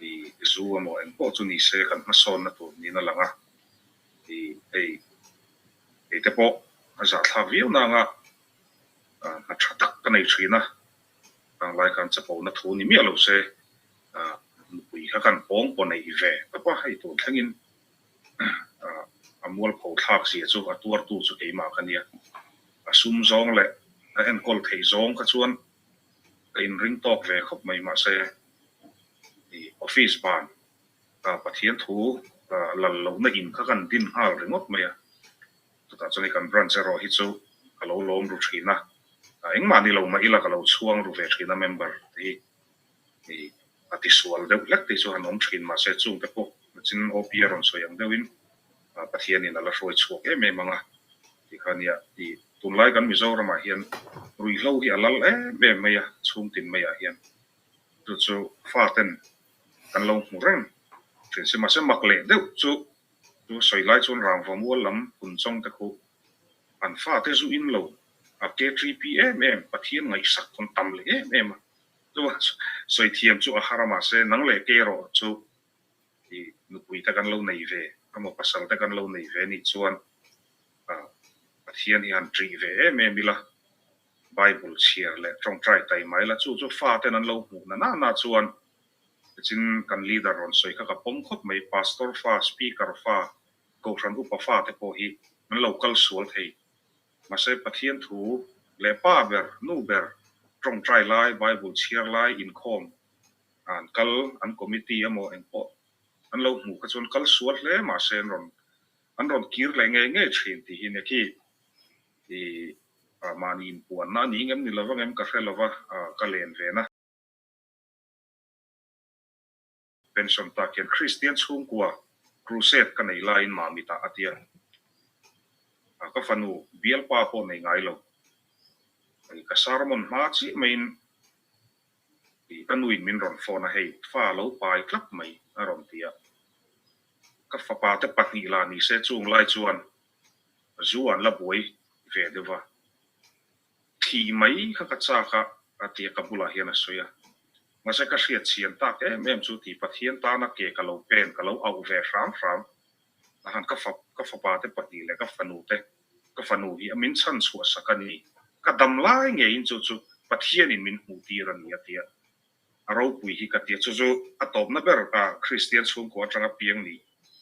i zu amo en po chu ni se kan ma son na tu ni na langa i ei te po za tha viu na nga a thatak ka nei thina ang lai kan cha po na thu ni mi lo se pui kha kan pong po nei ve ka pa hai tu thangin amol pho thak si chu a tur tu chu ke ma khania a sum zong le a en kol thei zong ka chuan in ring tok ve khop mai ma se di office ban pathian thu lal lo na in kha kan din hal ringot mai tu ta chani kan branch ro hi chu alo lom ru thina eng ma ni lo ma ila ka lo chuang ru ve thina member hi ati sual de lek te chu hanom thin ma se chung te po chin OPR on so yang dewin pathian in ala roi chuak me manga ti khania ti tunlai kan mizoram a hian rui hlo hi alal me meya chung tin meya hian tu chu faten kan lo mureng thin se ma se makle de chu tu soi lai chun rang vom wol lam kun chong te khu an fa te zu in lo a K3P pathian ngai sak kon tam le ma tu soi thiam chu a harama se nang le ke ro chu i nu pui ta kan lo nei ve amo pasal ta kan lo nei ve ni chuan pathian hi an tri ve me mila Bible share le trong trai tai mai la chu fa te nan lo mu na chuan chin kan leader on soi ka pom khop mai pastor fa speaker fa ko ran upa fa te po hi man local sual thei ma se pathian thu le pa ber nu ber trong trai lai Bible share lai in khom an kal an committee amo en po an lo mu ka chon kal sual le ma se an ron kir le nge thin ti hi ne ki i manin puan na ni ngem ni lova ngem ka felova ka len ve na pension ta ken Christian chung kwa crusade ka nei line ma mi ta atia ka fanu bial pa po nei ngai lo ai ka sarmon ma chi main i kanuin min ron phone hei fa lo pai klap mai aron tia ka fa pa te pat ni la ni se chung lai chuan zuan la boi ve deva thi mai ka cha ka atia ka bula hian asoya ma se ka hriat chian ta ke mem chu ti pathian ta na ke ka lo pen ka lo au ve ram han ka fa pa te pati le ka fanu hi amin chan chu sakani ka dam lai nge in chu pathian in min hu ti ran ya tia aro pui hi ka tia chu chu atop na ber ka Christian chung ko atanga piang ni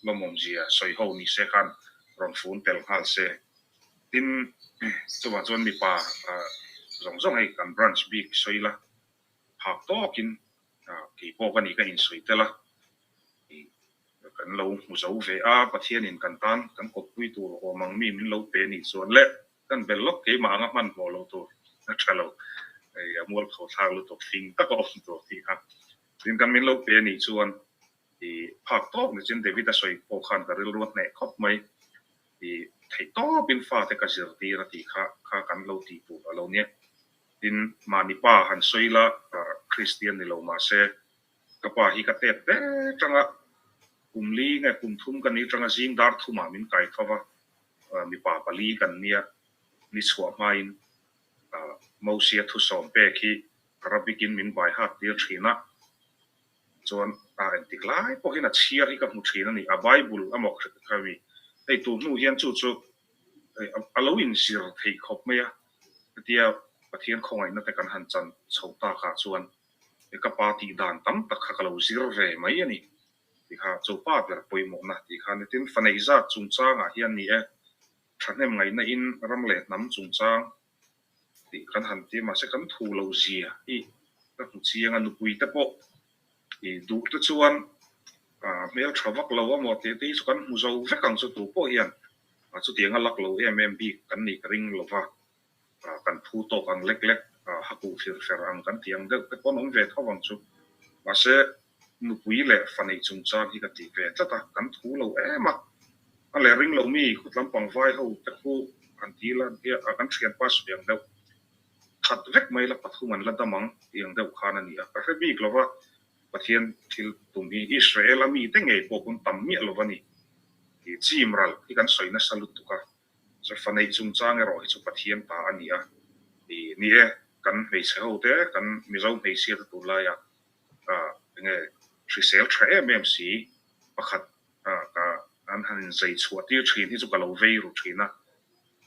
lomom zia soi ho ni se khan ron phun tel hal se tin chuwa chon mi pa zong zong ai kan branch big soila hak to kin ki po kan ni ka in soi tela kan lo mu zo ve a pathian in kan tan kan ko pui tu o mang mi min lo pe ni chuan le kan bel lok ke ma nga man bo lo tu na thalo ai amol kho thang lu to thing ta ko to ti ha tin kan min lo pe ni chuan i phak to ni chin David a soi po khan ka ril ruat ne khop mai i thei to bin fa te ka sir ti ra ti kha kan lo ti pu alo ne tin mani pa han soila Christian ni lo ma se ka pa hi ka te te changa kumli nge kum thum kan ni changa jing dar thuma min kai khawa mi pa pali kan nia ni chwa main mo sia thu som pe khi rabikin min bai hat tir thina chon antik lai po hina chiar hi ka mu thina ni a bible amok khawi ei tu nu hian chu chu aloin sir thei khop meya tia pathian khongai na te kan han chan chhota kha chuan e ka pa ti dan tam tak kha kalo sir ve mai ani ti kha chu pa ber poimo na ti kha ni tin fanei za chung changa hian ni e thanem ngai na in ramle nam chung chang ti kan han ti ma se kan thu lo zia i ka tu chianga nu pui te po i du te chuan mel thavak lo wa mo te ti chu kan mu zo ve kang chu tu po hian chu tianga lak lo mmb kan ni ring lo wa kan thu to kang lek lek haku fir fer ang kan tiang de te pon om ve thawang chu ma se nu pui le fanei chung chang hi ka ti ve tata kan thu lo ema ale ring lo mi khutlam pang vai ho te khu an ti la dia kan thian pas biang de khat vek mai la pathu man la damang tiang de khana ni a ka bi glova pathian thil tumi Israel ami te ngei po kun tam mi lovani ti chimral hi kan soina salut tuka so fanei chung chang ero hi chu pathian ta ania ti ni e kan hei se ho te kan mi zo hei sia tu la ya nge trisel thre mmc pakhat ka an han zai chuat ti thin hi chu ka lo vei ru thina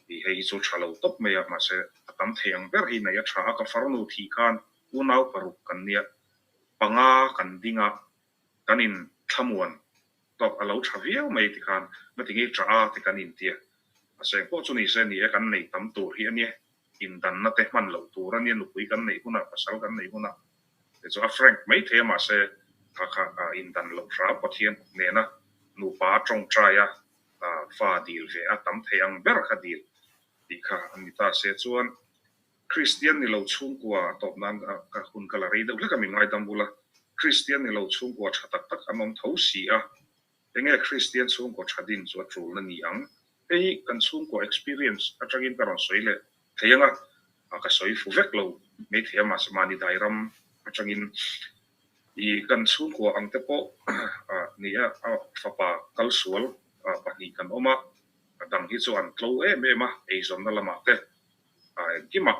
ti hei chu thalo top me ya ma se atam theng ber hi na ya tha ka farnu thi kan unau paruk kan nia panga kan dinga kanin thamuan top alo thaviau mai ti khan ma ti ngi tra ti kanin tia ase ko chu ni se ni e kan nei tam tur hi ani in dan na te man lo tur ani nu pui kan nei huna pasal kan nei huna te chu a frank mai the ma se kha in dan lo tra pathian ne na nu pa trong tra ya fa dil ve a tam theang ber kha dil ti kha ani ta se chuan Christian ni lo chung kwa top nan ka hun kala rei deuh ka mi ngai tambula Christian ni lo chung kwa thatak tak anom tho si a enge Christian chung kwa thadin chu trul na ni ang ei kan chung kwa experience atagin karon soile theyanga ka soi fu vek lo me thema samani dairam atagin I kan chung kwa ang te po ni a fapa kal sual pani kan oma dang hi chu an tlo me ma ei zon na lama te kima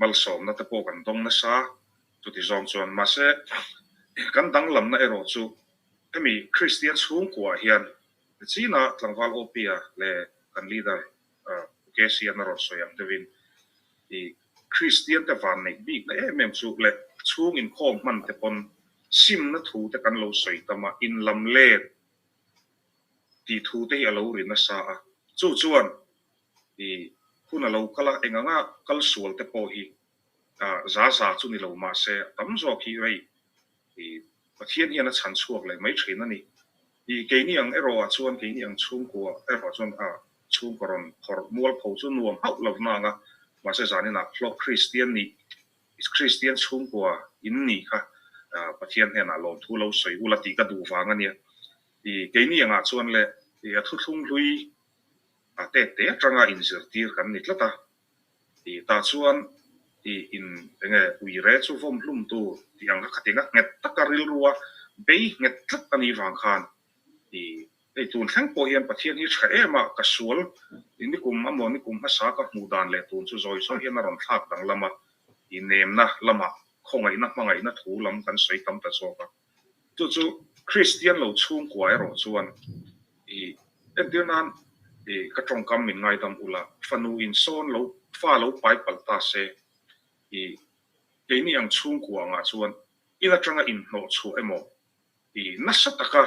malsom na te po kan dong na sa chu ti zong chuan ma se kan dang lam na ero chu emi Christian chung kwa hian china tlangwal opia le kan leader kesian na ro soyam devin I Christian te van nei big na mem chu le chung in khom man te pon sim na thu te kan lo soi tama in lam le ti thu te alo rin na sa chu chuan I kuna lo kala enganga kal sual te po hi za chu ni lo ma se tam zo ki rei I pathian hian a chan chuak le mai thina ni I ke ni ang ero a chuan ke ni ang chung ko ero chuan chung koron thor mual pho chu nuam hau lo na nga ma se zani na flo Christian ni is Christian chung ko in ni kha pathian hian a lo thu lo soi ulati ka du wanga ni I ke ni anga chuan le I a thu thung lui te tranga in zir tir kan ni tlata I ta chuan I in enge ui re chu vom hlum tu ti ang khatinga nget takaril ruwa bei nget tlat ani wang khan I ei tun thang po hian pathian hi thra ema ka sual in ni kum amo ni kum hasa ka mu dan le tun chu zoi so hian ron thak dang lama I nem na lama khongai na mangai na thu lam kan soi tam ta so ka chu Christian lo chung kwai ro chuan I endianan ka trong kam min ngai dam ula fanu in son lo fa lo pai pal ta se I cái này ang chung của nga chuan ina tranga in no chu emo i nasataka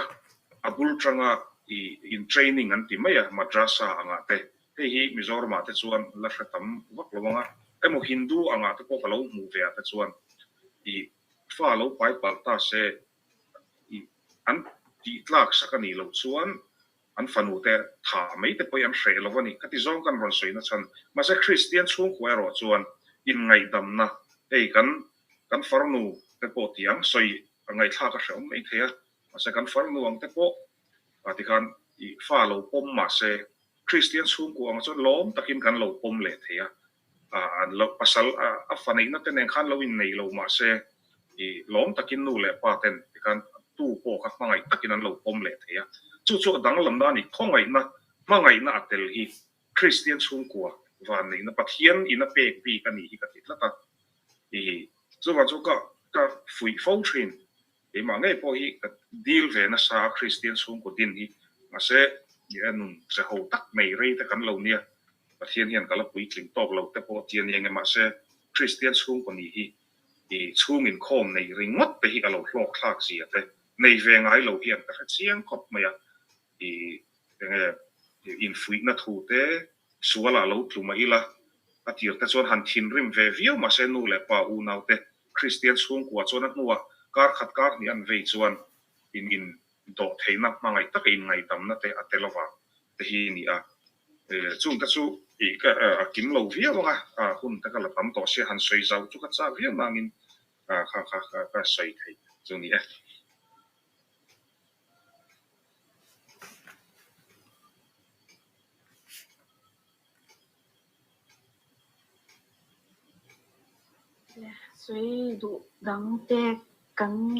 abul tranga i in training an ti maya madrasa anga te hi Mizoram te chuan la hratam vak lawanga emo Hindu anga te ko kalo mu ve te chuan i fa lo pai palta se i an ti tlak sakani lo chuan an fanu te tha mai te poi an hre lawani kati zong kan ron soina chan ma se Christian chung ko ero chuan in ngai dam na ei kan farnu te po tiang soi ngai tha ka hreum mai thea ma se kan farnu ang te po ati kan i fa lo pom ma se Christian chung ko ang chuan lom takin kan lo pom le thea an lo pasal a fanai na te nen khan lo in nei lo ma se i lom takin nu le pa ten kan tu po ka mangai takin an lo pom le thea chu chu dang lam na ni khongai na mangai na atel hi Christian chung ko van nei na pathian ina pe pi kan ni hi ka titla ta i chu wa chu ka fui fo trin e ma ngai po hi deal ve na sa Christian chung ko din hi ma se nun se ho tak mai re ta kan lo nia pathian hian kala pui tling tok lo te po tian yang ma se Christian chung ko ni hi i chung in khom nei ring mat pe hi ka lo hlok thlak si ate nei ve ngai lo hian ka chiang khop maya i in fui na thu te suala lo tluma ila atir ta chon han thin rim ve view ma se nu le pa u nau te Christian chung ko chon at nuwa kar khat kar ni an ve chuan in do theina mangai tak in ngai tam na te atelova te hi ni a chung ta chu i ka kim lo view nga hun ta ka la tam to se han soi zau chu ka cha view mangin ka soi thei chung ni a suy đủ đắng tê cắn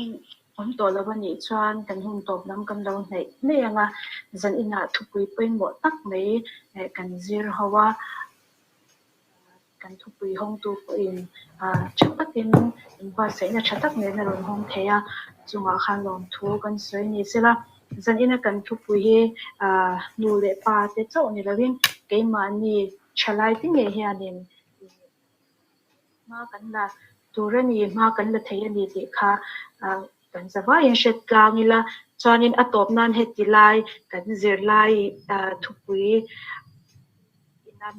ổn tổ là vấn đề choan cần hùng tổ lắm cầm đầu này này là dân ina thu quý bên bộ tắc mấy cần zir hawa cần thu quý hong tu in chắc tắc in và sẽ là chắc tắc này là luôn hong thế à chúng ta khăn lòng thu cần suy nghĩ sẽ là dân ina cần thu quý nụ lệ pa thế chỗ này là viên cái mà ni chalai tiếng nghe hè nên mà cần là turani ma kan la thei ani ti kha kan zawa in shet tlangila chuanin atop nan heti lai kan zir lai thupui inan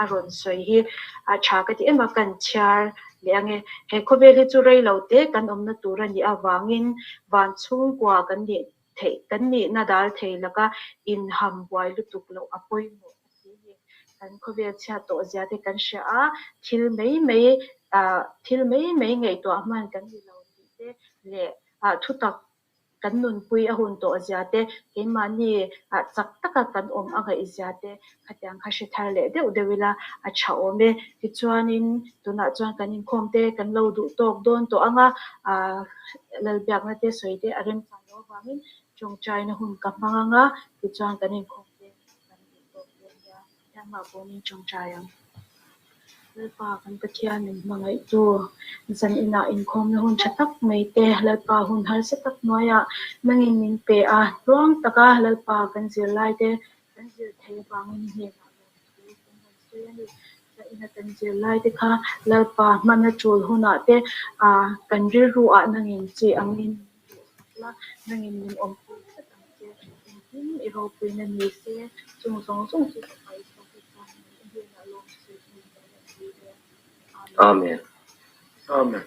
aron soi hi tha ka ti ema kan char leange he khobeli chu rei lo te kan omna turani awangin van chung kwa kan ni thei kan ni na dal thei laka in ham wai lu tuk lo apoi mo kan khobel cha to zia te kan sha thil mei thil mấy ngày tòa man kan ni lo ti te le thu tak kan nun pui a hun to zia te ke mani chak taka kan om a ga zia te khatyang kha she thar le de udewila a cha ome ti chuanin tuna chuan kan in khom te kan lo du tok don to anga lal byak na te soi te arem chang lo wangin chung chai na hun ka manga ti chuan kan in khom te kan du tok don ya yang ma bo ni chung chai ang lalpa kan pathian in mangai tu zan ina in khom na hun thatak mai te lalpa hun har se tak noya mangin min pe a rong taka lalpa kan zir lai te kan zir thei bangin ni ma ina kan zir lai te kha lalpa mana chul huna te kan ri ru a nangin chi angin la nangin min om pu sa tang che in i ro pui na ni se chung chi pai so ki kan in na lo se Amen. Amen.